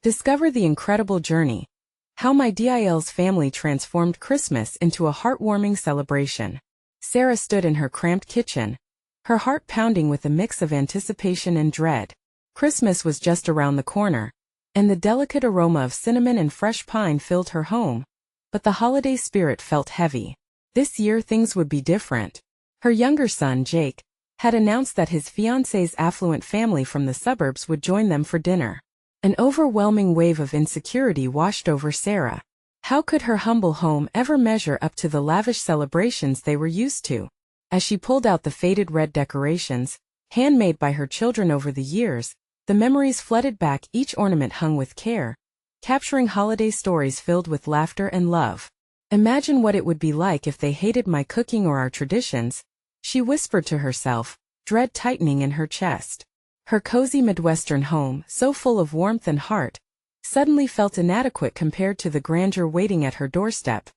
Discover the incredible journey. How my DIL's family transformed Christmas into a heartwarming celebration. Sarah stood in her cramped kitchen, her heart pounding with a mix of anticipation and dread. Christmas was just around the corner, and the delicate aroma of cinnamon and fresh pine filled her home. But the holiday spirit felt heavy. This year things would be different. Her younger son, Jake, had announced that his fiancée's affluent family from the suburbs would join them for dinner. An overwhelming wave of insecurity washed over Sarah. How could her humble home ever measure up to the lavish celebrations they were used to? As she pulled out the faded red decorations, handmade by her children over the years, the memories flooded back, each ornament hung with care, capturing holiday stories filled with laughter and love. Imagine what it would be like if they hated my cooking or our traditions, she whispered to herself, dread tightening in her chest. Her cozy Midwestern home, so full of warmth and heart, suddenly felt inadequate compared to the grandeur waiting at her doorstep.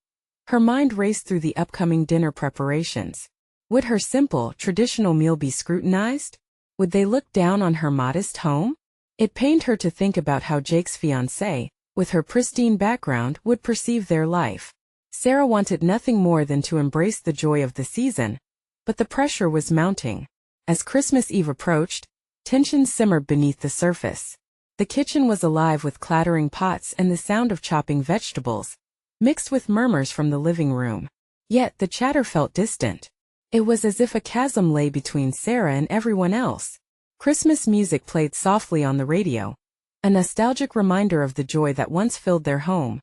Her mind raced through the upcoming dinner preparations. Would her simple, traditional meal be scrutinized? Would they look down on her modest home? It pained her to think about how Jake's fiancée, with her pristine background, would perceive their life. Sarah wanted nothing more than to embrace the joy of the season, but the pressure was mounting. As Christmas Eve approached, tension simmered beneath the surface. The kitchen was alive with clattering pots and the sound of chopping vegetables, mixed with murmurs from the living room. Yet the chatter felt distant. It was as if a chasm lay between Sarah and everyone else. Christmas music played softly on the radio, a nostalgic reminder of the joy that once filled their home.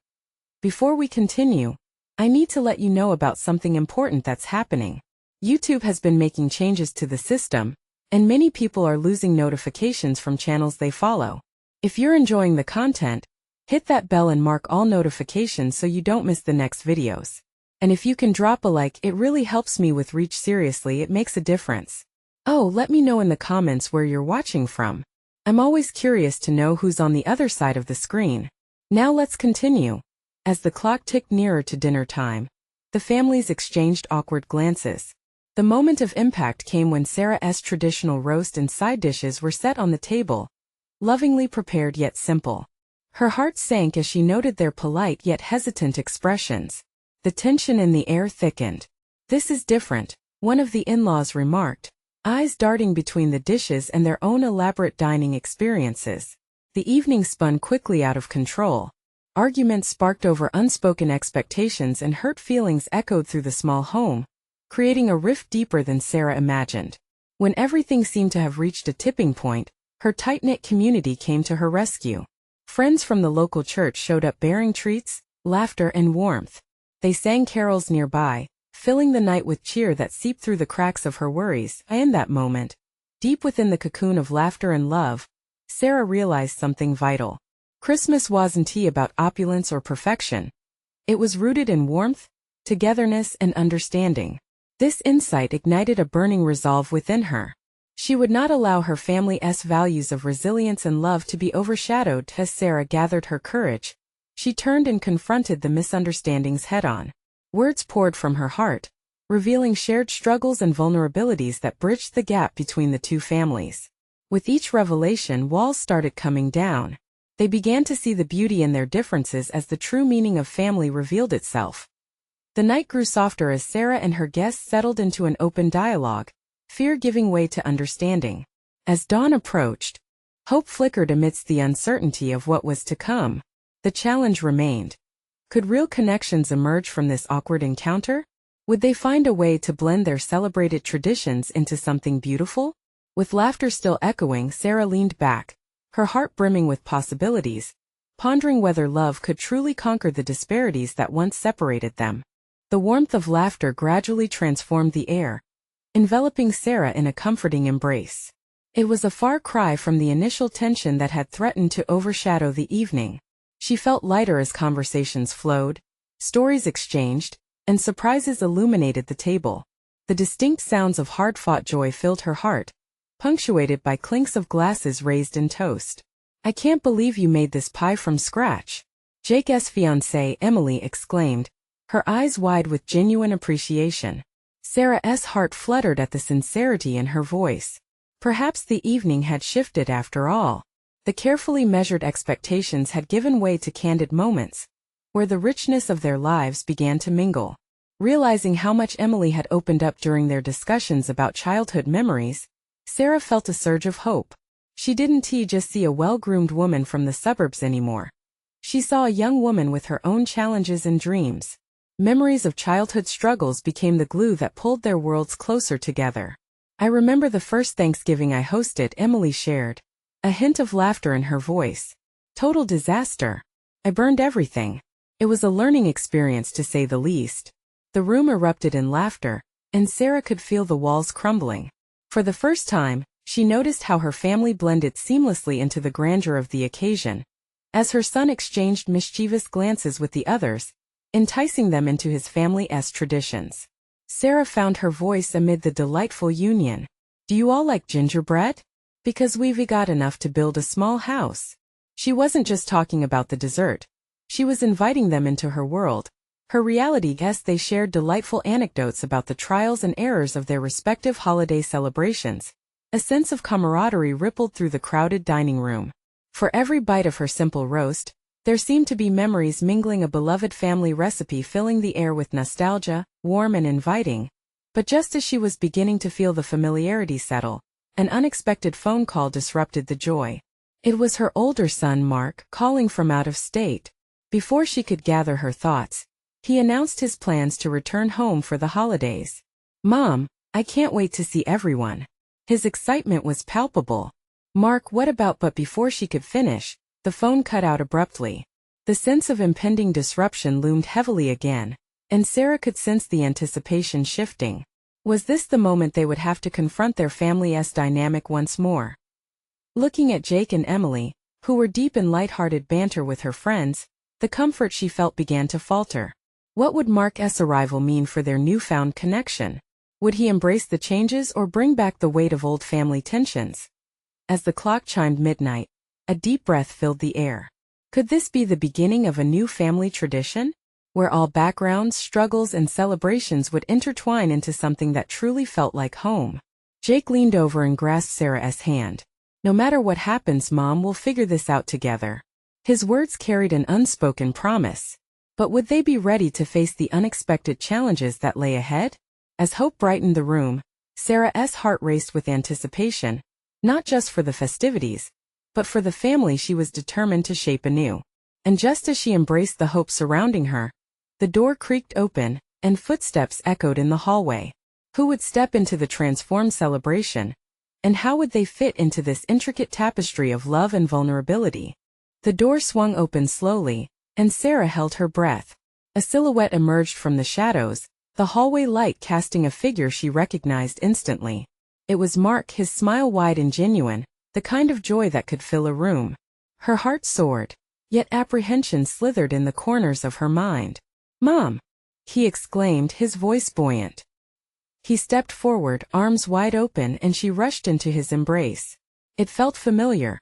Before we continue, I need to let you know about something important that's happening. YouTube has been making changes to the system, and many people are losing notifications from channels they follow. If you're enjoying the content, hit that bell and mark all notifications so you don't miss the next videos. And if you can drop a like, it really helps me with reach. Seriously, it makes a difference. Oh, let me know in the comments where you're watching from. I'm always curious to know who's on the other side of the screen. Now let's continue. As the clock ticked nearer to dinner time, the families exchanged awkward glances. The moment of impact came when Sarah's traditional roast and side dishes were set on the table, lovingly prepared yet simple. Her heart sank as she noted their polite yet hesitant expressions. The tension in the air thickened. "This is different," one of the in-laws remarked, eyes darting between the dishes and their own elaborate dining experiences. The evening spun quickly out of control. Arguments sparked over unspoken expectations and hurt feelings echoed through the small home, creating a rift deeper than Sarah imagined. When everything seemed to have reached a tipping point, her tight-knit community came to her rescue. Friends from the local church showed up bearing treats, laughter, and warmth. They sang carols nearby, filling the night with cheer that seeped through the cracks of her worries. In that moment, deep within the cocoon of laughter and love, Sarah realized something vital. Christmas wasn't about opulence or perfection. It was rooted in warmth, togetherness, and understanding. This insight ignited a burning resolve within her. She would not allow her family's values of resilience and love to be overshadowed. As Sarah gathered her courage, she turned and confronted the misunderstandings head-on. Words poured from her heart, revealing shared struggles and vulnerabilities that bridged the gap between the two families. With each revelation, walls started coming down. They began to see the beauty in their differences as the true meaning of family revealed itself. The night grew softer as Sarah and her guests settled into an open dialogue, fear giving way to understanding. As dawn approached, hope flickered amidst the uncertainty of what was to come. The challenge remained. Could real connections emerge from this awkward encounter? Would they find a way to blend their celebrated traditions into something beautiful? With laughter still echoing, Sarah leaned back, her heart brimming with possibilities, pondering whether love could truly conquer the disparities that once separated them. The warmth of laughter gradually transformed the air, enveloping Sarah in a comforting embrace. It was a far cry from the initial tension that had threatened to overshadow the evening. She felt lighter as conversations flowed, stories exchanged, and surprises illuminated the table. The distinct sounds of hard-fought joy filled her heart, punctuated by clinks of glasses raised in toast. "I can't believe you made this pie from scratch," Jake's fiancée Emily exclaimed, her eyes wide with genuine appreciation. Sarah's heart fluttered at the sincerity in her voice. Perhaps the evening had shifted after all. The carefully measured expectations had given way to candid moments, where the richness of their lives began to mingle. Realizing how much Emily had opened up during their discussions about childhood memories, Sarah felt a surge of hope. She didn't just see a well-groomed woman from the suburbs anymore. She saw a young woman with her own challenges and dreams. Memories of childhood struggles became the glue that pulled their worlds closer together. "I remember the first Thanksgiving I hosted," Emily shared, a hint of laughter in her voice. "Total disaster. I burned everything. It was a learning experience to say the least." The room erupted in laughter, and Sarah could feel the walls crumbling. For the first time, she noticed how her family blended seamlessly into the grandeur of the occasion. As her son exchanged mischievous glances with the others, enticing them into his family's traditions, Sarah found her voice amid the delightful union. "Do you all like gingerbread? Because we've got enough to build a small house." She wasn't just talking about the dessert. She was inviting them into her world, her reality. They shared delightful anecdotes about the trials and errors of their respective holiday celebrations. A sense of camaraderie rippled through the crowded dining room. For every bite of her simple roast, there seemed to be memories mingling, a beloved family recipe filling the air with nostalgia, warm and inviting. But just as she was beginning to feel the familiarity settle, an unexpected phone call disrupted the joy. It was her older son Mark, calling from out of state. Before she could gather her thoughts, he announced his plans to return home for the holidays. "Mom, I can't wait to see everyone." His excitement was palpable. "Mark, what about?" But before she could finish, the phone cut out abruptly. The sense of impending disruption loomed heavily again, and Sarah could sense the anticipation shifting. Was this the moment they would have to confront their family's dynamic once more? Looking at Jake and Emily, who were deep in light-hearted banter with her friends, the comfort she felt began to falter. What would Mark's arrival mean for their newfound connection? Would he embrace the changes or bring back the weight of old family tensions? As the clock chimed midnight, a deep breath filled the air. Could this be the beginning of a new family tradition, where all backgrounds, struggles, and celebrations would intertwine into something that truly felt like home? Jake leaned over and grasped Sarah's hand. "No matter what happens, Mom, we'll figure this out together." His words carried an unspoken promise. But would they be ready to face the unexpected challenges that lay ahead? As hope brightened the room, Sarah's heart raced with anticipation, not just for the festivities, but for the family she was determined to shape anew. And just as she embraced the hope surrounding her, the door creaked open, and footsteps echoed in the hallway. Who would step into the transformed celebration? And how would they fit into this intricate tapestry of love and vulnerability? The door swung open slowly, and Sarah held her breath. A silhouette emerged from the shadows, the hallway light casting a figure she recognized instantly. It was Mark, his smile wide and genuine, the kind of joy that could fill a room. Her heart soared, yet apprehension slithered in the corners of her mind. "Mom!" he exclaimed, his voice buoyant. He stepped forward, arms wide open, and she rushed into his embrace. It felt familiar,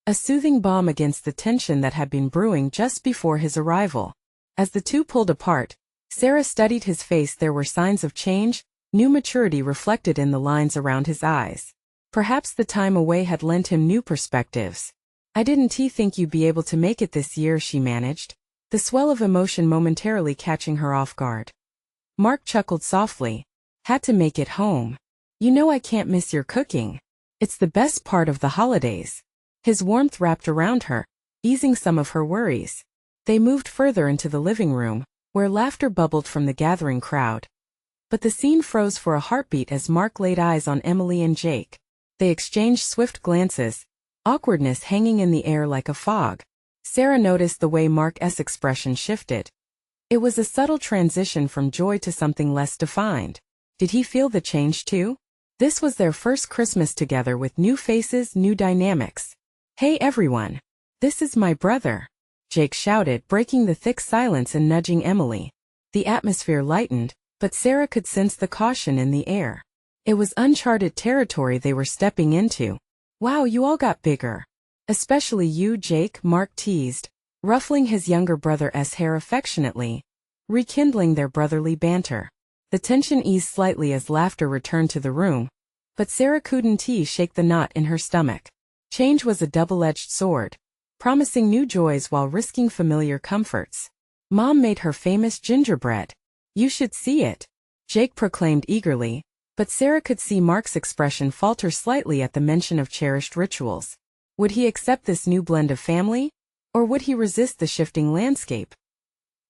a soothing balm against the tension that had been brewing just before his arrival. As the two pulled apart, Sarah studied his face. There were signs of change, new maturity reflected in the lines around his eyes. Perhaps the time away had lent him new perspectives. "I didn't think you'd be able to make it this year," she managed, the swell of emotion momentarily catching her off guard. Mark chuckled softly. "Had to make it home. You know I can't miss your cooking. It's the best part of the holidays." His warmth wrapped around her, easing some of her worries. They moved further into the living room, where laughter bubbled from the gathering crowd. But the scene froze for a heartbeat as Mark laid eyes on Emily and Jake. They exchanged swift glances, awkwardness hanging in the air like a fog. Sarah noticed the way Mark's expression shifted. It was a subtle transition from joy to something less defined. Did he feel the change too? This was their first Christmas together with new faces, new dynamics. "Hey everyone! This is my brother," Jake shouted, breaking the thick silence and nudging Emily. The atmosphere lightened, but Sarah could sense the caution in the air. It was uncharted territory they were stepping into. "Wow, you all got bigger. Especially you, Jake," Mark teased, ruffling his younger brother's hair affectionately, rekindling their brotherly banter. The tension eased slightly as laughter returned to the room, but Sarah couldn't shake the knot in her stomach. Change was a double-edged sword, promising new joys while risking familiar comforts. Mom made her famous gingerbread. You should see it, Jake proclaimed eagerly, but Sarah could see Mark's expression falter slightly at the mention of cherished rituals. Would he accept this new blend of family? Or would he resist the shifting landscape?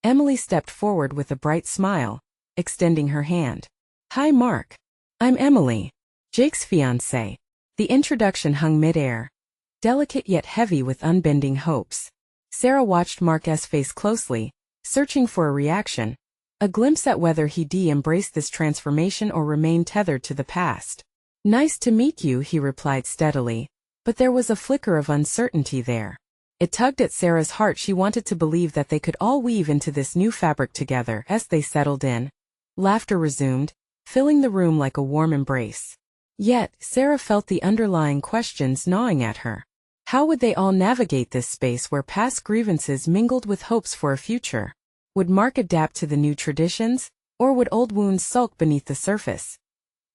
Emily stepped forward with a bright smile, extending her hand. Hi Mark. I'm Emily, Jake's fiancée. The introduction hung mid-air, delicate yet heavy with unbending hopes. Sarah watched Mark's face closely, searching for a reaction, a glimpse at whether he'd embrace this transformation or remain tethered to the past. Nice to meet you, he replied steadily, but there was a flicker of uncertainty there. It tugged at Sarah's heart. She wanted to believe that they could all weave into this new fabric together. As they settled in, laughter resumed, filling the room like a warm embrace. Yet, Sarah felt the underlying questions gnawing at her. How would they all navigate this space where past grievances mingled with hopes for a future? Would Mark adapt to the new traditions, or would old wounds sulk beneath the surface?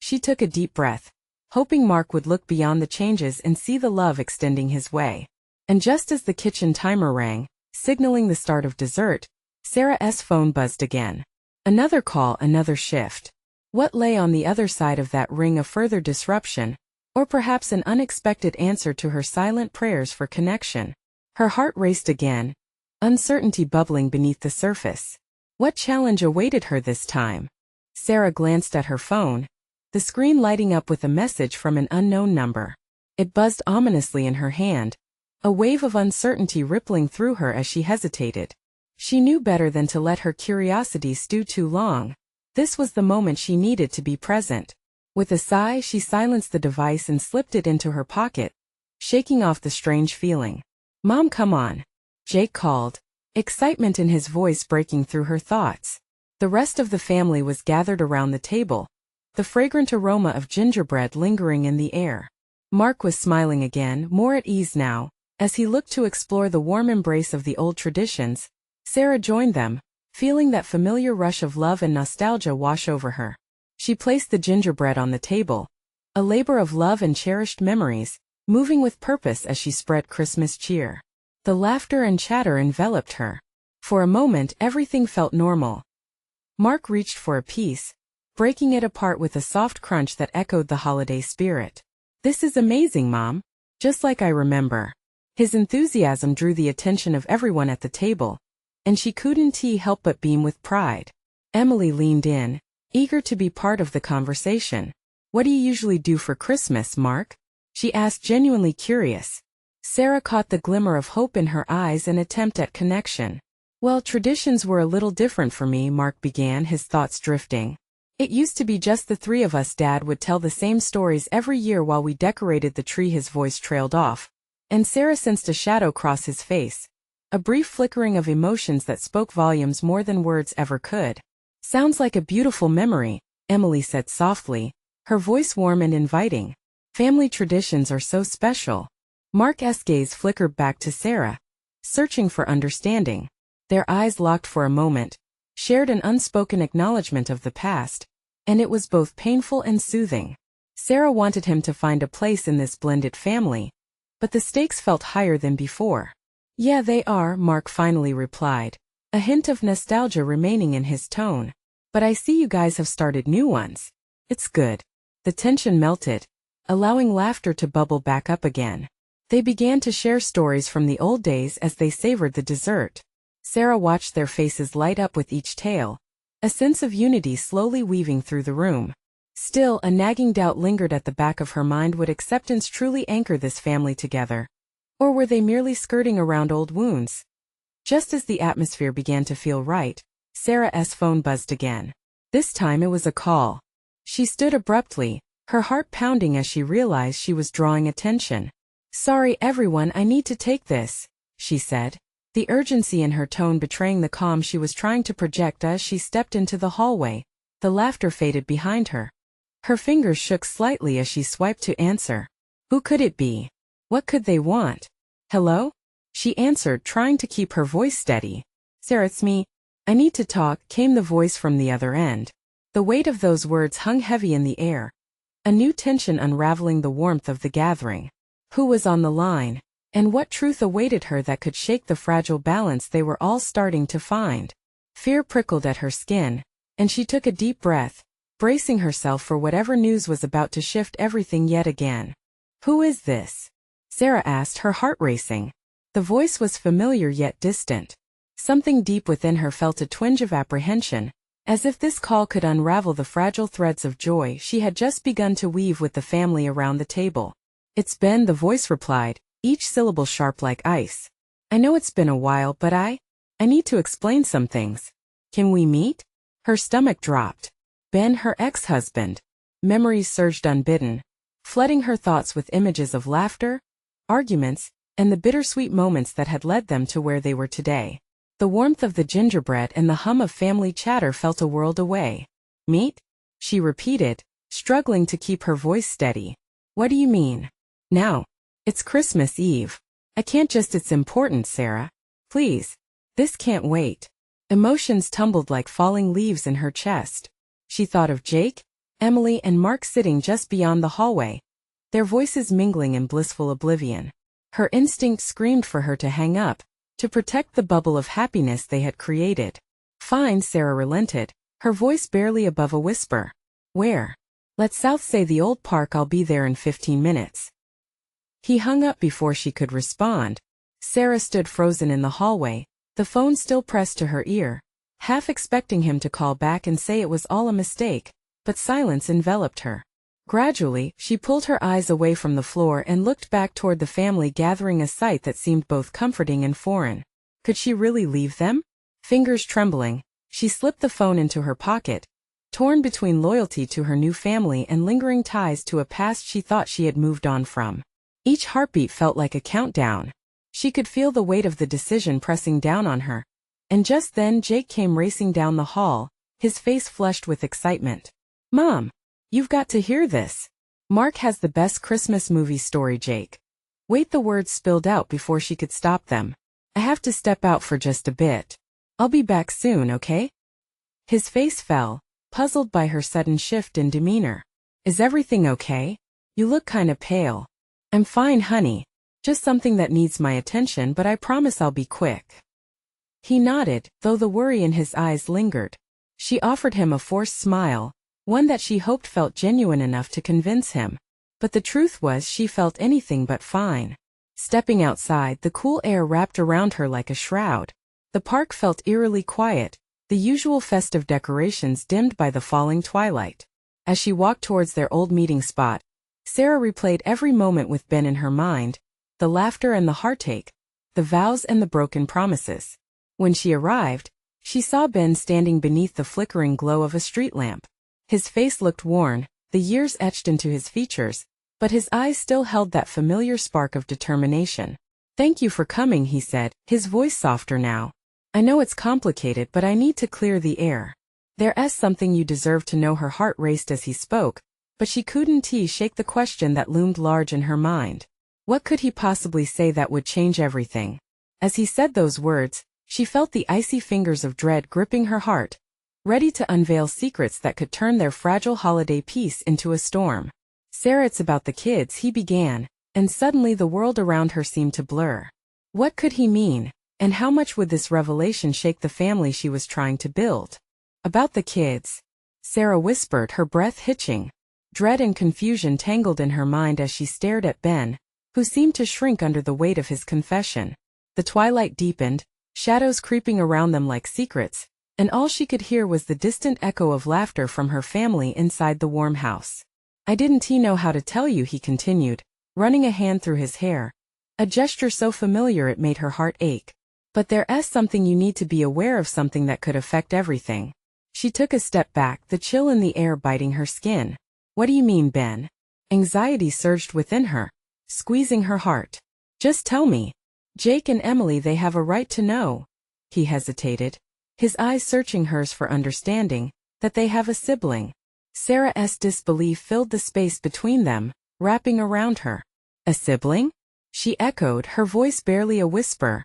She took a deep breath, hoping Mark would look beyond the changes and see the love extending his way. And just as the kitchen timer rang, signaling the start of dessert, Sarah's phone buzzed again. Another call, another shift. What lay on the other side of that ring? A further disruption, or perhaps an unexpected answer to her silent prayers for connection? Her heart raced again, uncertainty bubbling beneath the surface. What challenge awaited her this time? Sarah glanced at her phone, the screen lighting up with a message from an unknown number. It buzzed ominously in her hand, a wave of uncertainty rippling through her as she hesitated. She knew better than to let her curiosity stew too long. This was the moment she needed to be present. With a sigh, she silenced the device and slipped it into her pocket, shaking off the strange feeling. Mom, come on, Jake called, excitement in his voice breaking through her thoughts. The rest of the family was gathered around the table, the fragrant aroma of gingerbread lingering in the air. Mark was smiling again, more at ease now, as he looked to explore the warm embrace of the old traditions. Sarah joined them, feeling that familiar rush of love and nostalgia wash over her. She placed the gingerbread on the table, a labor of love and cherished memories, moving with purpose as she spread Christmas cheer. The laughter and chatter enveloped her. For a moment, everything felt normal. Mark reached for a piece, breaking it apart with a soft crunch that echoed the holiday spirit. This is amazing, Mom. Just like I remember. His enthusiasm drew the attention of everyone at the table, and she couldn't help but beam with pride. Emily leaned in, eager to be part of the conversation. What do you usually do for Christmas, Mark? She asked, genuinely curious. Sarah caught the glimmer of hope in her eyes, an attempt at connection. Well, traditions were a little different for me, Mark began, his thoughts drifting. It used to be just the three of us. Dad would tell the same stories every year while we decorated the tree. His voice trailed off, and Sarah sensed a shadow cross his face, a brief flickering of emotions that spoke volumes more than words ever could. Sounds like a beautiful memory, Emily said softly, her voice warm and inviting. Family traditions are so special. Mark's gaze flickered back to Sarah, searching for understanding. Their eyes locked for a moment, shared an unspoken acknowledgement of the past, and it was both painful and soothing. Sarah wanted him to find a place in this blended family, but the stakes felt higher than before. Yeah, they are, Mark finally replied, a hint of nostalgia remaining in his tone. But I see you guys have started new ones. It's good. The tension melted, allowing laughter to bubble back up again. They began to share stories from the old days as they savored the dessert. Sarah watched their faces light up with each tale, a sense of unity slowly weaving through the room. Still, a nagging doubt lingered at the back of her mind. Would acceptance truly anchor this family together? Or were they merely skirting around old wounds? Just as the atmosphere began to feel right, Sarah's phone buzzed again. This time it was a call. She stood abruptly, her heart pounding as she realized she was drawing attention. Sorry everyone, I need to take this, she said, the urgency in her tone betraying the calm she was trying to project. As she stepped into the hallway, the laughter faded behind her. Her fingers shook slightly as she swiped to answer. Who could it be? What could they want? Hello? She answered, trying to keep her voice steady. Sarah, it's me. I need to talk, came the voice from the other end. The weight of those words hung heavy in the air, a new tension unraveling the warmth of the gathering. Who was on the line? And what truth awaited her that could shake the fragile balance they were all starting to find? Fear prickled at her skin, and she took a deep breath, bracing herself for whatever news was about to shift everything yet again. "Who is this?" Sarah asked, her heart racing. The voice was familiar yet distant. Something deep within her felt a twinge of apprehension, as if this call could unravel the fragile threads of joy she had just begun to weave with the family around the table. "It's Ben," the voice replied, each syllable sharp like ice. "I know it's been a while, but I need to explain some things. Can we meet?" Her stomach dropped. Ben, her ex-husband. Memories surged unbidden, flooding her thoughts with images of laughter, arguments, and the bittersweet moments that had led them to where they were today. The warmth of the gingerbread and the hum of family chatter felt a world away. "Meet?" she repeated, struggling to keep her voice steady. "What do you mean?" "Now. It's Christmas Eve. I can't just. It's important, Sarah. Please. This can't wait." Emotions tumbled like falling leaves in her chest. She thought of Jake, Emily, and Mark sitting just beyond the hallway, their voices mingling in blissful oblivion. Her instinct screamed for her to hang up, to protect the bubble of happiness they had created. "Fine," Sarah relented, her voice barely above a whisper. "Where?" "Let's South say the old park. I'll be there in 15 minutes. He hung up before she could respond. Sarah stood frozen in the hallway, the phone still pressed to her ear, half expecting him to call back and say it was all a mistake, but silence enveloped her. Gradually, she pulled her eyes away from the floor and looked back toward the family gathering, a sight that seemed both comforting and foreign. Could she really leave them? Fingers trembling, she slipped the phone into her pocket, torn between loyalty to her new family and lingering ties to a past she thought she had moved on from. Each heartbeat felt like a countdown. She could feel the weight of the decision pressing down on her. And just then Jake came racing down the hall, his face flushed with excitement. "Mom! You've got to hear this. Mark has the best Christmas movie story." Jake. Wait, the words spilled out before she could stop them. "I have to step out for just a bit. I'll be back soon, okay?" His face fell, puzzled by her sudden shift in demeanor. "Is everything okay? You look kinda pale." "I'm fine, honey. Just something that needs my attention, but I promise I'll be quick." He nodded, though the worry in his eyes lingered. She offered him a forced smile, one that she hoped felt genuine enough to convince him. But the truth was she felt anything but fine. Stepping outside, the cool air wrapped around her like a shroud. The park felt eerily quiet, the usual festive decorations dimmed by the falling twilight. As she walked towards their old meeting spot, Sarah replayed every moment with Ben in her mind, the laughter and the heartache, the vows and the broken promises. When she arrived, she saw Ben standing beneath the flickering glow of a street lamp. His face looked worn, the years etched into his features, but his eyes still held that familiar spark of determination. "Thank you for coming," he said, his voice softer now. "I know it's complicated, but I need to clear the air. There's something you deserve to know." Her heart raced as he spoke, but she couldn't shake the question that loomed large in her mind. What could he possibly say that would change everything? As he said those words, she felt the icy fingers of dread gripping her heart, ready to unveil secrets that could turn their fragile holiday peace into a storm. "Sarah, it's about the kids," he began, and suddenly the world around her seemed to blur. What could he mean, and how much would this revelation shake the family she was trying to build? "About the kids," Sarah whispered, her breath hitching. Dread and confusion tangled in her mind as she stared at Ben, who seemed to shrink under the weight of his confession. The twilight deepened, shadows creeping around them like secrets, and all she could hear was the distant echo of laughter from her family inside the warm house. "I didn't know how to tell you," he continued, running a hand through his hair, a gesture so familiar it made her heart ache. "But there's something you need to be aware of, something that could affect everything." She took a step back, the chill in the air biting her skin. "What do you mean, Ben?" Anxiety surged within her, squeezing her heart. "Just tell me. Jake and Emily, they have a right to know." He hesitated, his eyes searching hers for understanding, "that they have a sibling." Sarah's disbelief filled the space between them, wrapping around her. "A sibling?" she echoed, her voice barely a whisper,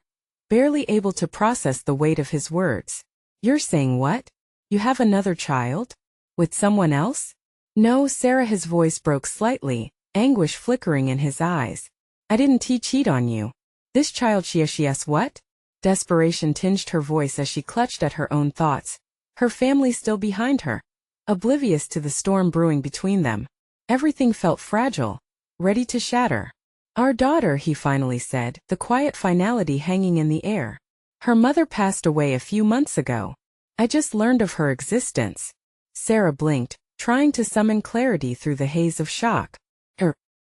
barely able to process the weight of his words. "You're saying what? You have another child? With someone else?" "No, Sarah." His voice broke slightly, anguish flickering in his eyes. I didn't cheat on you. This child she what? Desperation tinged her voice as she clutched at her own thoughts. Her family still behind her, oblivious to the storm brewing between them. Everything felt fragile, ready to shatter. Our daughter, he finally said, the quiet finality hanging in the air. Her mother passed away a few months ago. I just learned of her existence. Sarah blinked, trying to summon clarity through the haze of shock.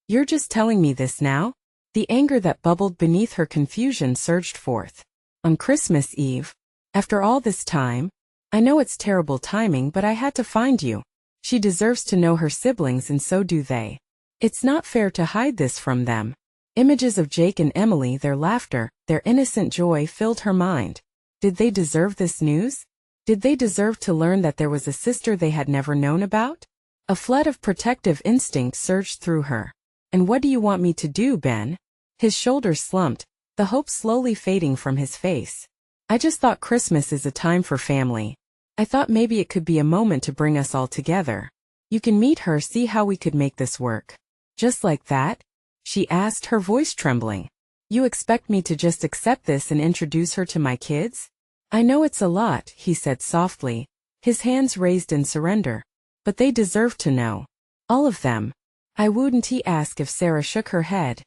You're just telling me this now? The anger that bubbled beneath her confusion surged forth. On Christmas Eve? After all this time? I know it's terrible timing, but I had to find you. She deserves to know her siblings, and so do they. It's not fair to hide this from them. Images of Jake and Emily, their laughter, their innocent joy filled her mind. Did they deserve this news? Did they deserve to learn that there was a sister they had never known about? A flood of protective instinct surged through her. And what do you want me to do, Ben? His shoulders slumped, the hope slowly fading from his face. I just thought Christmas is a time for family. I thought maybe it could be a moment to bring us all together. You can meet her, see how we could make this work. Just like that? She asked, her voice trembling. You expect me to just accept this and introduce her to my kids? I know it's a lot, he said softly, his hands raised in surrender. But they deserve to know. All of them. I wouldn't, he asked if Sarah shook her head.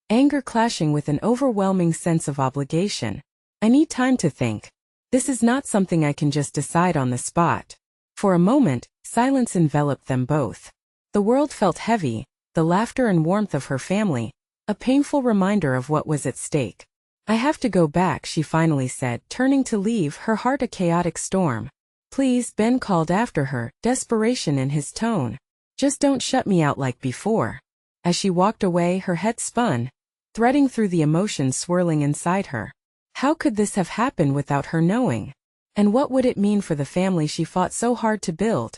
Anger clashing with an overwhelming sense of obligation. I need time to think. This is not something I can just decide on the spot. For a moment, silence enveloped them both. The world felt heavy, the laughter and warmth of her family, a painful reminder of what was at stake. I have to go back, she finally said, turning to leave, her heart a chaotic storm. Please, Ben called after her, desperation in his tone. Just don't shut me out like before. As she walked away, her head spun, threading through the emotions swirling inside her. How could this have happened without her knowing? And what would it mean for the family she fought so hard to build?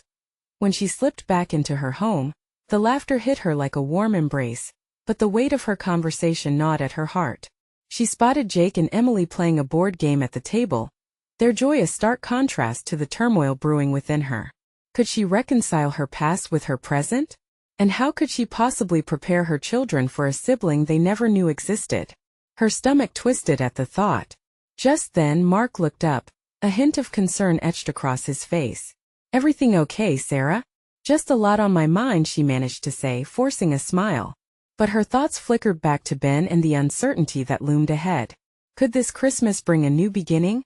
When she slipped back into her home, the laughter hit her like a warm embrace, but the weight of her conversation gnawed at her heart. She spotted Jake and Emily playing a board game at the table, their joy a stark contrast to the turmoil brewing within her. Could she reconcile her past with her present? And how could she possibly prepare her children for a sibling they never knew existed? Her stomach twisted at the thought. Just then Mark looked up, a hint of concern etched across his face. Everything okay, Sarah? Just a lot on my mind, she managed to say, forcing a smile. But her thoughts flickered back to Ben and the uncertainty that loomed ahead. Could this Christmas bring a new beginning?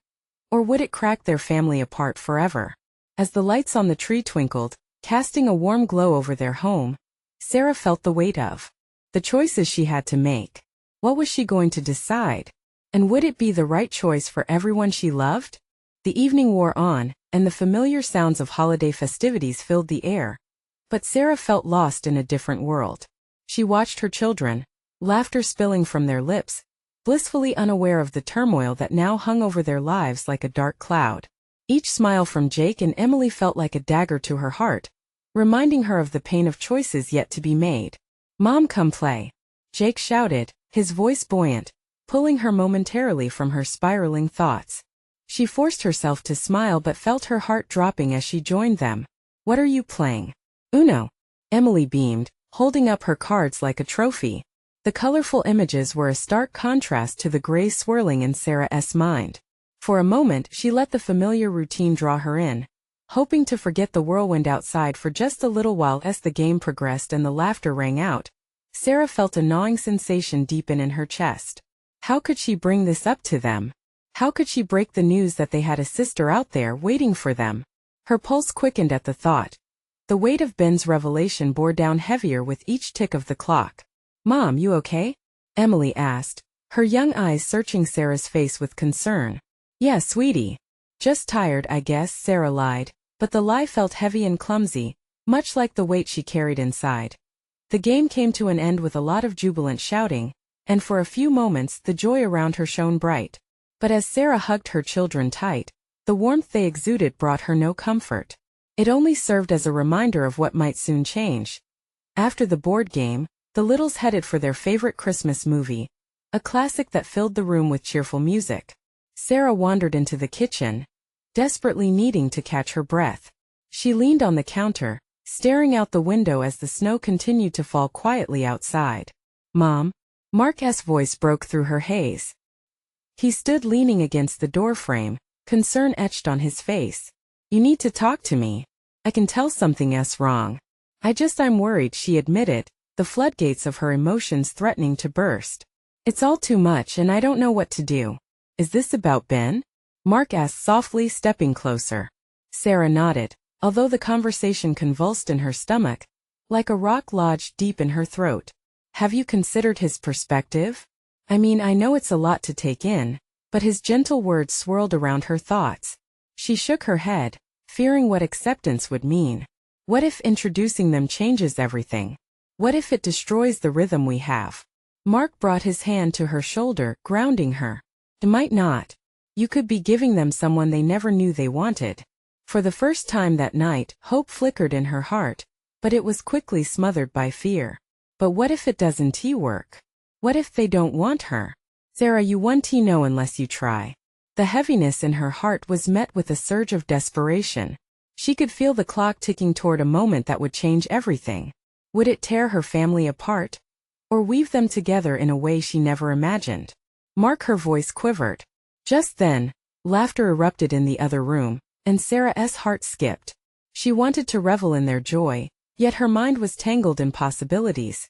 Or would it crack their family apart forever? As the lights on the tree twinkled, casting a warm glow over their home, Sarah felt the weight of the choices she had to make. What was she going to decide? And would it be the right choice for everyone she loved? The evening wore on, and the familiar sounds of holiday festivities filled the air. But Sarah felt lost in a different world. She watched her children, laughter spilling from their lips, blissfully unaware of the turmoil that now hung over their lives like a dark cloud. Each smile from Jake and Emily felt like a dagger to her heart, reminding her of the pain of choices yet to be made. Mom, come play. Jake shouted, his voice buoyant, pulling her momentarily from her spiraling thoughts. She forced herself to smile but felt her heart dropping as she joined them. What are you playing? Uno. Emily beamed, holding up her cards like a trophy. The colorful images were a stark contrast to the gray swirling in Sarah's mind. For a moment she let the familiar routine draw her in, hoping to forget the whirlwind outside for just a little while. As the game progressed and the laughter rang out, Sarah felt a gnawing sensation deepen in her chest. How could she bring this up to them? How could she break the news that they had a sister out there waiting for them? Her pulse quickened at the thought. The weight of Ben's revelation bore down heavier with each tick of the clock. Mom, you okay? Emily asked, her young eyes searching Sarah's face with concern. Yeah, sweetie. Just tired, I guess, Sarah lied, but the lie felt heavy and clumsy, much like the weight she carried inside. The game came to an end with a lot of jubilant shouting, and for a few moments the joy around her shone bright. But as Sarah hugged her children tight, the warmth they exuded brought her no comfort. It only served as a reminder of what might soon change. After the board game, the littles headed for their favorite Christmas movie, a classic that filled the room with cheerful music. Sarah wandered into the kitchen, desperately needing to catch her breath. She leaned on the counter, staring out the window as the snow continued to fall quietly outside. Mom, Mark's voice broke through her haze. He stood leaning against the doorframe, concern etched on his face. You need to talk to me. I can tell something's wrong. I'm worried, she admitted, the floodgates of her emotions threatening to burst. It's all too much and I don't know what to do. Is this about Ben? Mark asked softly, stepping closer. Sarah nodded, although the conversation convulsed in her stomach, like a rock lodged deep in her throat. Have you considered his perspective? I mean, I know it's a lot to take in, but his gentle words swirled around her thoughts. She shook her head, fearing what acceptance would mean. What if introducing them changes everything? What if it destroys the rhythm we have? Mark brought his hand to her shoulder, grounding her. It might not. You could be giving them someone they never knew they wanted. For the first time that night, hope flickered in her heart, but it was quickly smothered by fear. But what if it doesn't work? What if they don't want her? Sarah, you won't know unless you try. The heaviness in her heart was met with a surge of desperation. She could feel the clock ticking toward a moment that would change everything. Would it tear her family apart? Or weave them together in a way she never imagined? Mark, her voice quivered. Just then, laughter erupted in the other room, and Sarah's heart skipped. She wanted to revel in their joy, yet her mind was tangled in possibilities.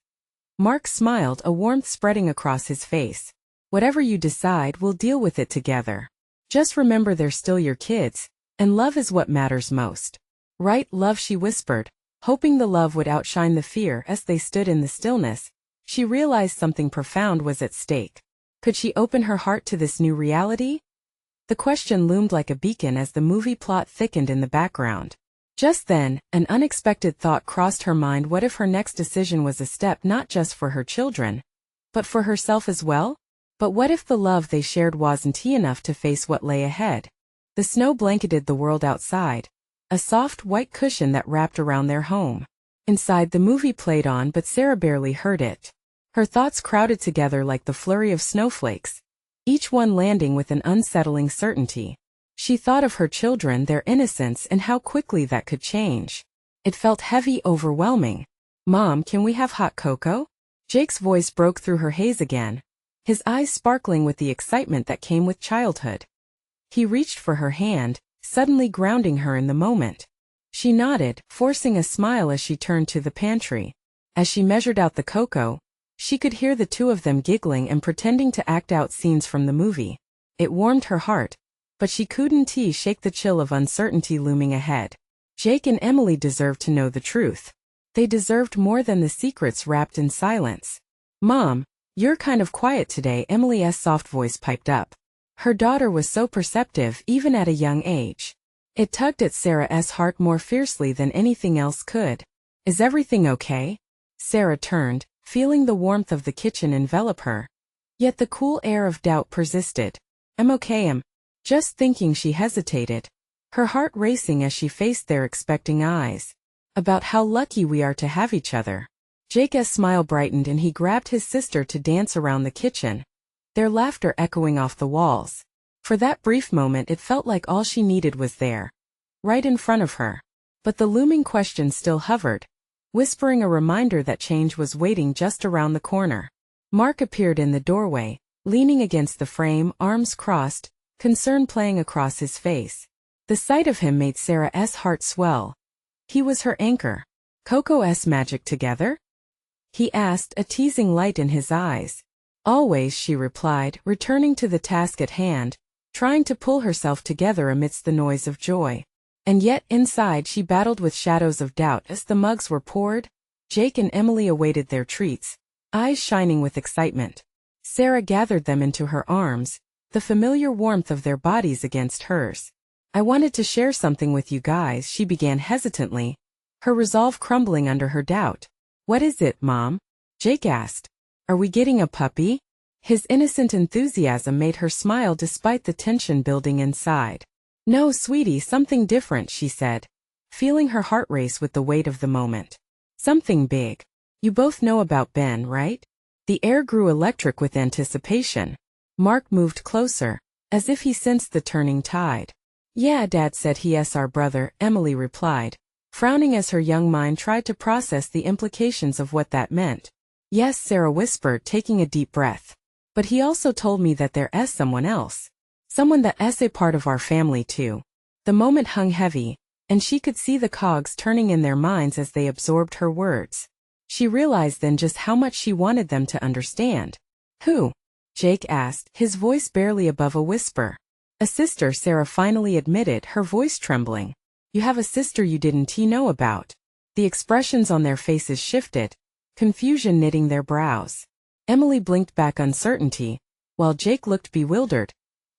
Mark smiled, a warmth spreading across his face. Whatever you decide, we'll deal with it together. Just remember they're still your kids, and love is what matters most. Right, love, she whispered, hoping the love would outshine the fear. As they stood in the stillness, she realized something profound was at stake. Could she open her heart to this new reality? The question loomed like a beacon as the movie plot thickened in the background. Just then, an unexpected thought crossed her mind. What if her next decision was a step not just for her children, but for herself as well? But what if the love they shared wasn't enough to face what lay ahead? The snow blanketed the world outside, a soft white cushion that wrapped around their home. Inside, the movie played on, but Sarah barely heard it. Her thoughts crowded together like the flurry of snowflakes, each one landing with an unsettling certainty. She thought of her children, their innocence, and how quickly that could change. It felt heavy, overwhelming. Mom, can we have hot cocoa? Jake's voice broke through her haze again, his eyes sparkling with the excitement that came with childhood. He reached for her hand, suddenly grounding her in the moment. She nodded, forcing a smile as she turned to the pantry. As she measured out the cocoa, she could hear the two of them giggling and pretending to act out scenes from the movie. It warmed her heart, but she couldn't shake the chill of uncertainty looming ahead. Jake and Emily deserved to know the truth. They deserved more than the secrets wrapped in silence. Mom, you're kind of quiet today, Emily's soft voice piped up. Her daughter was so perceptive even at a young age. It tugged at Sarah's heart more fiercely than anything else could. Is everything okay? Sarah turned, feeling the warmth of the kitchen envelop her. Yet the cool air of doubt persisted. I'm okay, just thinking. She hesitated, her heart racing as she faced their expecting eyes. About how lucky we are to have each other. Jake's smile brightened and he grabbed his sister to dance around the kitchen, their laughter echoing off the walls. For that brief moment it felt like all she needed was there, right in front of her. But the looming question still hovered, whispering a reminder that change was waiting just around the corner. Mark appeared in the doorway, leaning against the frame, arms crossed, concern playing across his face. The sight of him made Sarah's heart swell. He was her anchor. Coco's magic together? He asked, a teasing light in his eyes. Always, she replied, returning to the task at hand, trying to pull herself together amidst the noise of joy. And yet, inside she battled with shadows of doubt as the mugs were poured. Jake and Emily awaited their treats, eyes shining with excitement. Sarah gathered them into her arms, the familiar warmth of their bodies against hers. I wanted to share something with you guys, she began hesitantly, her resolve crumbling under her doubt. What is it, Mom? Jake asked. Are we getting a puppy? His innocent enthusiasm made her smile despite the tension building inside. No, sweetie, something different, she said, feeling her heart race with the weight of the moment. Something big. You both know about Ben, right? The air grew electric with anticipation. Mark moved closer, as if he sensed the turning tide. Yeah, Dad said he's our brother, Emily replied, frowning as her young mind tried to process the implications of what that meant. Yes, Sarah whispered, taking a deep breath. But he also told me that there's someone else. Someone that's a part of our family too. The moment hung heavy, and she could see the cogs turning in their minds as they absorbed her words. She realized then just how much she wanted them to understand. Who? Jake asked, his voice barely above a whisper. A sister, Sarah finally admitted, her voice trembling. You have a sister you didn't know about. The expressions on their faces shifted, confusion knitting their brows. Emily blinked back uncertainty, while Jake looked bewildered,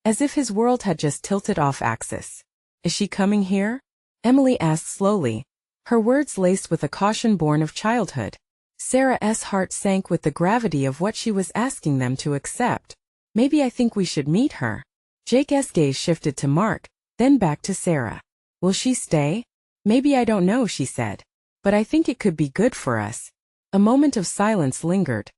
as if his world had just tilted off axis. Is she coming here? Emily asked slowly, her words laced with a caution born of childhood. Sarah's heart sank with the gravity of what she was asking them to accept. Maybe I think we should meet her. Jake's gaze shifted to Mark, then back to Sarah. Will she stay? Maybe, I don't know, she said. But I think it could be good for us. A moment of silence lingered,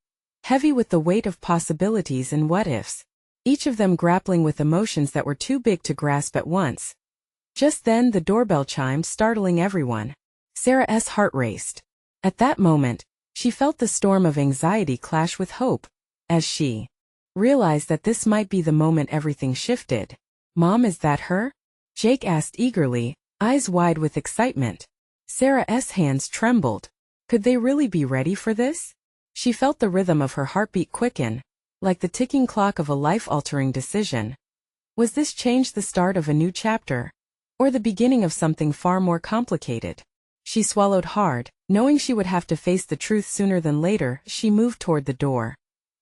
heavy with the weight of possibilities and what-ifs, each of them grappling with emotions that were too big to grasp at once. Just then the doorbell chimed, startling everyone. Sarah's heart raced. At that moment, she felt the storm of anxiety clash with hope, as she realized that this might be the moment everything shifted. Mom, is that her? Jake asked eagerly, eyes wide with excitement. Sarah's hands trembled. Could they really be ready for this? She felt the rhythm of her heartbeat quicken, like the ticking clock of a life-altering decision. Was this change the start of a new chapter, or the beginning of something far more complicated? She swallowed hard, knowing she would have to face the truth sooner than later. She moved toward the door.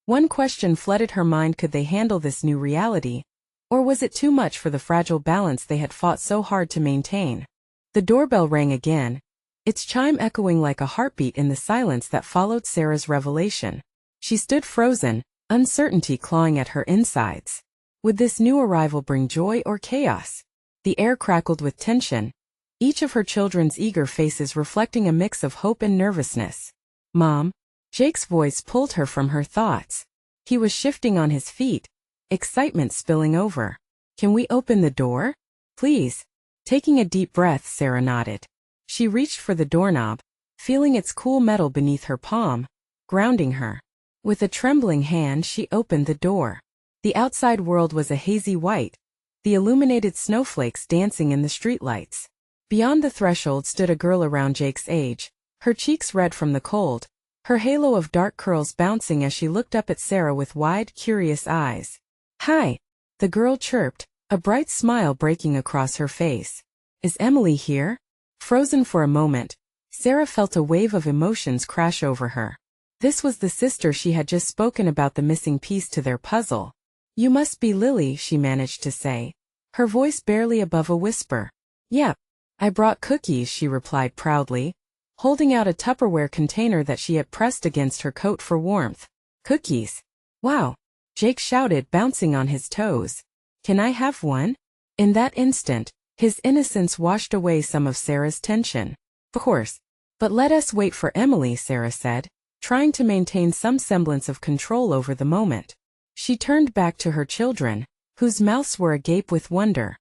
One question flooded her mind: could they handle this new reality, or was it too much for the fragile balance they had fought so hard to maintain? The doorbell rang again, its chime echoing like a heartbeat in the silence that followed Sarah's revelation. She stood frozen, uncertainty clawing at her insides. Would this new arrival bring joy or chaos? The air crackled with tension, each of her children's eager faces reflecting a mix of hope and nervousness. Mom? Jake's voice pulled her from her thoughts. He was shifting on his feet, excitement spilling over. Can we open the door? Please. Taking a deep breath, Sarah nodded. She reached for the doorknob, feeling its cool metal beneath her palm, grounding her. With a trembling hand, she opened the door. The outside world was a hazy white, the illuminated snowflakes dancing in the streetlights. Beyond the threshold stood a girl around Jake's age, her cheeks red from the cold, her halo of dark curls bouncing as she looked up at Sarah with wide, curious eyes. Hi, the girl chirped, a bright smile breaking across her face. Is Emily here? Frozen for a moment, Sarah felt a wave of emotions crash over her. This was the sister she had just spoken about, the missing piece to their puzzle. You must be Lily, she managed to say, her voice barely above a whisper. Yep. I brought cookies, she replied proudly, holding out a Tupperware container that she had pressed against her coat for warmth. Cookies? Wow! Jake shouted, bouncing on his toes. Can I have one? In that instant, his innocence washed away some of Sarah's tension. Of course. But let us wait for Emily, Sarah said, trying to maintain some semblance of control over the moment. She turned back to her children, whose mouths were agape with wonder.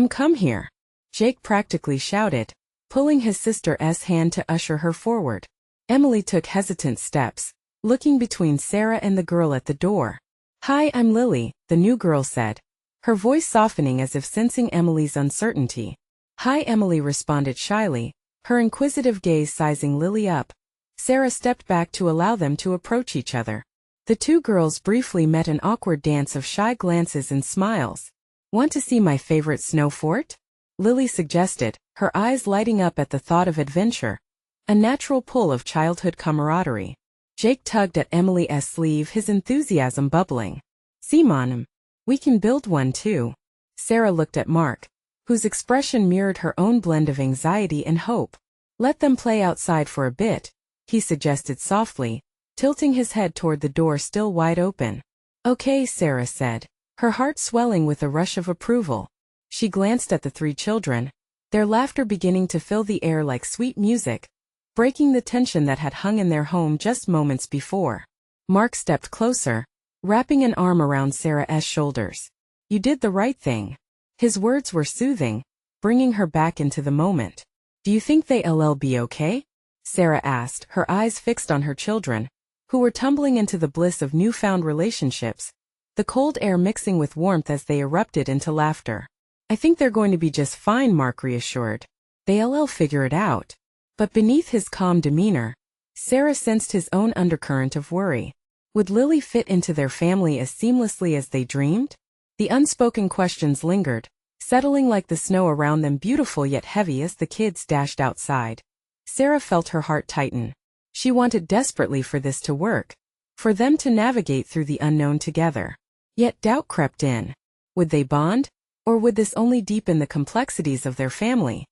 Come here. Jake practically shouted, pulling his sister's hand to usher her forward. Emily took hesitant steps, looking between Sarah and the girl at the door. Hi, I'm Lily, the new girl said, her voice softening as if sensing Emily's uncertainty. Hi, Emily responded shyly, her inquisitive gaze sizing Lily up. Sarah stepped back to allow them to approach each other. The two girls briefly met, an awkward dance of shy glances and smiles. Want to see my favorite snow fort? Lily suggested, her eyes lighting up at the thought of adventure, a natural pull of childhood camaraderie. Jake tugged at Emily's sleeve, his enthusiasm bubbling. See, Mom, we can build one too. Sarah looked at Mark, whose expression mirrored her own blend of anxiety and hope. Let them play outside for a bit, he suggested softly, tilting his head toward the door still wide open. Okay, Sarah said, her heart swelling with a rush of approval. She glanced at the three children, their laughter beginning to fill the air like sweet music, breaking the tension that had hung in their home just moments before. Mark stepped closer, wrapping an arm around Sarah's shoulders. You did the right thing. His words were soothing, bringing her back into the moment. Do you think they'll be okay? Sarah asked, her eyes fixed on her children, who were tumbling into the bliss of newfound relationships, the cold air mixing with warmth as they erupted into laughter. I think they're going to be just fine, Mark reassured. They'll figure it out. But beneath his calm demeanor, Sarah sensed his own undercurrent of worry. Would Lily fit into their family as seamlessly as they dreamed? The unspoken questions lingered, settling like the snow around them, beautiful yet heavy as the kids dashed outside. Sarah felt her heart tighten. She wanted desperately for this to work, for them to navigate through the unknown together. Yet doubt crept in. Would they bond? Or would this only deepen the complexities of their family?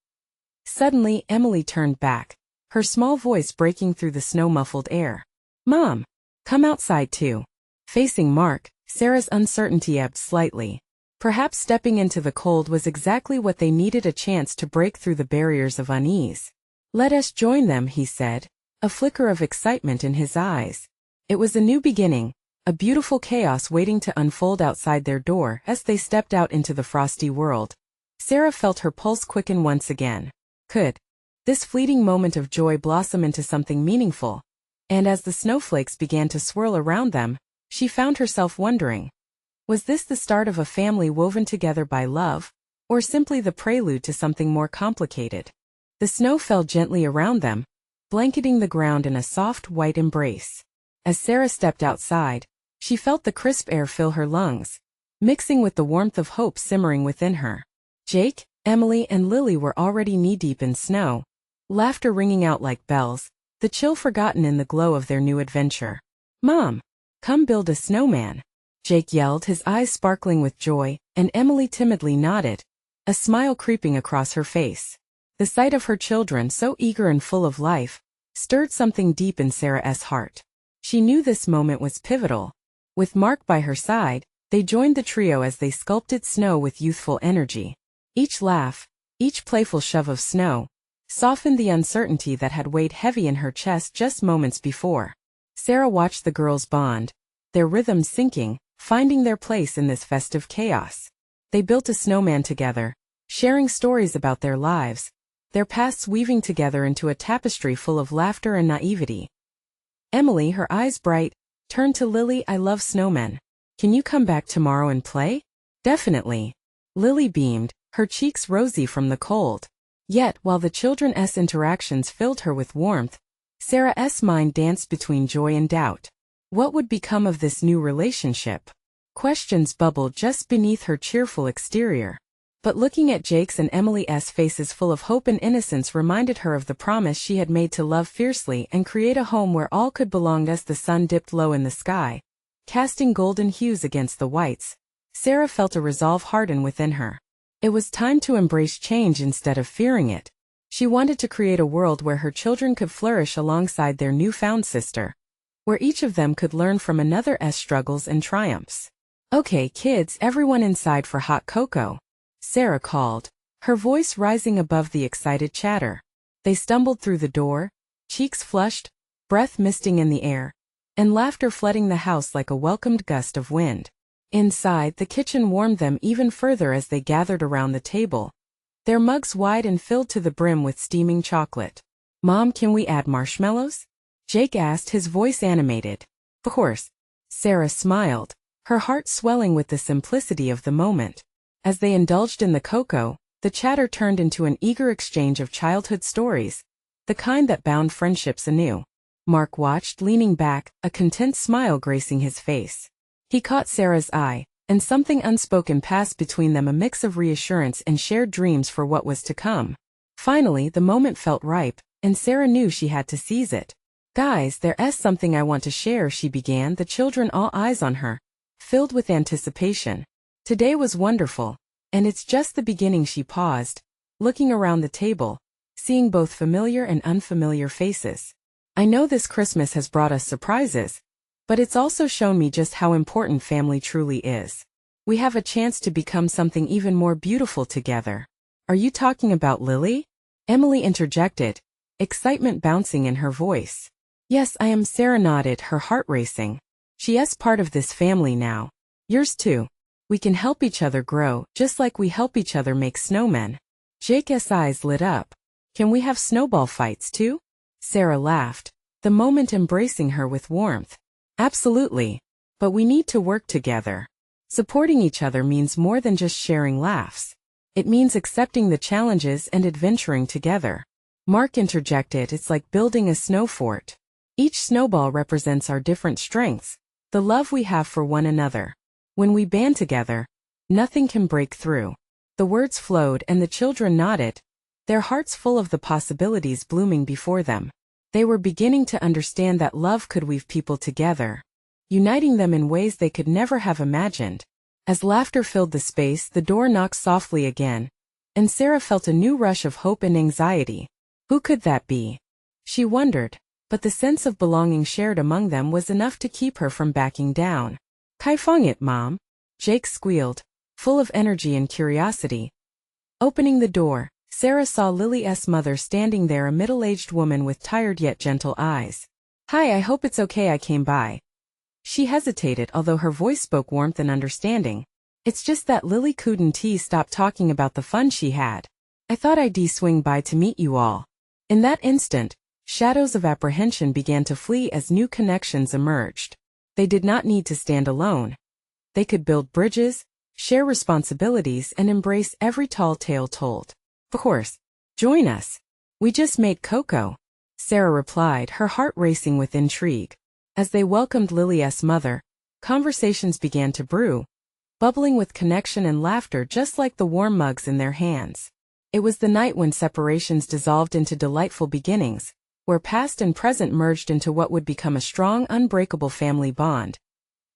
Suddenly, Emily turned back, her small voice breaking through the snow-muffled air. Mom! Come outside too. Facing Mark, Sarah's uncertainty ebbed slightly. Perhaps stepping into the cold was exactly what they needed, a chance to break through the barriers of unease. Let us join them, he said, a flicker of excitement in his eyes. It was a new beginning, a beautiful chaos waiting to unfold outside their door as they stepped out into the frosty world. Sarah felt her pulse quicken once again. Could this fleeting moment of joy blossom into something meaningful? And as the snowflakes began to swirl around them, she found herself wondering, was this the start of a family woven together by love, or simply the prelude to something more complicated? The snow fell gently around them, blanketing the ground in a soft white embrace. As Sarah stepped outside, she felt the crisp air fill her lungs, mixing with the warmth of hope simmering within her. Jake, Emily, and Lily were already knee-deep in snow, laughter ringing out like bells, the chill forgotten in the glow of their new adventure. Mom! Come build a snowman! Jake yelled, his eyes sparkling with joy, and Emily timidly nodded, a smile creeping across her face. The sight of her children, so eager and full of life, stirred something deep in Sarah's heart. She knew this moment was pivotal. With Mark by her side, they joined the trio as they sculpted snow with youthful energy. Each laugh, each playful shove of snow, softened the uncertainty that had weighed heavy in her chest just moments before. Sarah watched the girls bond, their rhythms syncing, finding their place in this festive chaos. They built a snowman together, sharing stories about their lives, their pasts weaving together into a tapestry full of laughter and naivety. Emily, her eyes bright, turned to Lily. I love snowmen. Can you come back tomorrow and play? Definitely. Lily beamed, her cheeks rosy from the cold. Yet, while the children's interactions filled her with warmth, Sarah's mind danced between joy and doubt. What would become of this new relationship? Questions bubbled just beneath her cheerful exterior. But looking at Jake's and Emily's faces full of hope and innocence reminded her of the promise she had made to love fiercely and create a home where all could belong. As the sun dipped low in the sky, casting golden hues against the whites, Sarah felt a resolve harden within her. It was time to embrace change instead of fearing it. She wanted to create a world where her children could flourish alongside their newfound sister, where each of them could learn from another's struggles and triumphs. Okay, kids, everyone inside for hot cocoa, Sarah called, her voice rising above the excited chatter. They stumbled through the door, cheeks flushed, breath misting in the air, and laughter flooding the house like a welcomed gust of wind. Inside, the kitchen warmed them even further as they gathered around the table, their mugs wide and filled to the brim with steaming chocolate. Mom, can we add marshmallows? Jake asked, his voice animated. Of course. Sarah smiled, her heart swelling with the simplicity of the moment. As they indulged in the cocoa, the chatter turned into an eager exchange of childhood stories, the kind that bound friendships anew. Mark watched, leaning back, a content smile gracing his face. He caught Sarah's eye, and something unspoken passed between them, a mix of reassurance and shared dreams for what was to come. Finally, the moment felt ripe, and Sarah knew she had to seize it. Guys, there's something I want to share, she began, the children all eyes on her, filled with anticipation. Today was wonderful, and it's just the beginning. She paused, looking around the table, seeing both familiar and unfamiliar faces. I know this Christmas has brought us surprises, but it's also shown me just how important family truly is. We have a chance to become something even more beautiful together. Are you talking about Lily? Emily interjected, excitement bouncing in her voice. Yes, I am, Sarah nodded, her heart racing. She's part of this family now. Yours too. We can help each other grow, just like we help each other make snowmen. Jake's eyes lit up. Can we have snowball fights too? Sarah laughed. the moment embracing her with warmth. Absolutely. But we need to work together. Supporting each other means more than just sharing laughs. It means accepting the challenges and adventuring together. Mark interjected, it's like building a snow fort. Each snowball represents our different strengths, the love we have for one another. When we band together, nothing can break through. The words flowed and the children nodded, their hearts full of the possibilities blooming before them. They were beginning to understand that love could weave people together, uniting them in ways they could never have imagined. As laughter filled the space, the door knocked softly again, and Sarah felt a new rush of hope and anxiety. Who could that be? She wondered, but the sense of belonging shared among them was enough to keep her from backing down. "Kaifong it, Mom," Jake squealed, full of energy and curiosity. Opening the door, Sarah saw Lily's mother standing there, a middle-aged woman with tired yet gentle eyes. "Hi, I hope it's okay I came by." She hesitated, although her voice spoke warmth and understanding. "It's just that Lily couldn't stop talking about the fun she had. I thought I'd swing by to meet you all." In that instant, shadows of apprehension began to flee as new connections emerged. They did not need to stand alone. They could build bridges, share responsibilities, and embrace every tall tale told. "Of course. Join us. We just made cocoa," Sarah replied, her heart racing with intrigue. As they welcomed Lily's mother, conversations began to brew, bubbling with connection and laughter just like the warm mugs in their hands. It was the night when separations dissolved into delightful beginnings, where past and present merged into what would become a strong, unbreakable family bond.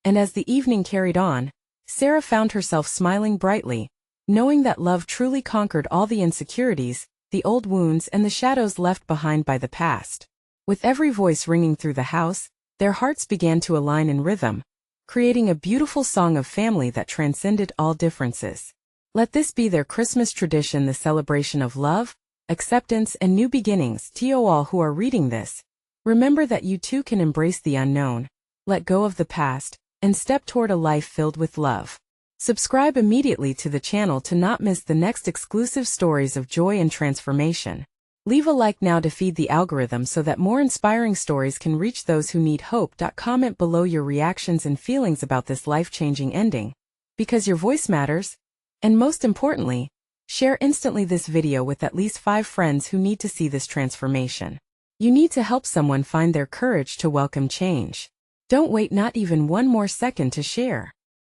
And as the evening carried on, Sarah found herself smiling brightly, knowing that love truly conquered all the insecurities, the old wounds, and the shadows left behind by the past. With every voice ringing through the house, their hearts began to align in rhythm, creating a beautiful song of family that transcended all differences. Let this be their Christmas tradition, the celebration of love, acceptance, and new beginnings. To all who are reading this, remember that you too can embrace the unknown, let go of the past, and step toward a life filled with love. Subscribe immediately to the channel to not miss the next exclusive stories of joy and transformation. Leave a like now to feed the algorithm so that more inspiring stories can reach those who need hope. Comment below your reactions and feelings about this life-changing ending, because your voice matters. And most importantly, share instantly this video with at least 5 friends who need to see this transformation. You need to help someone find their courage to welcome change. Don't wait not even one more second to share.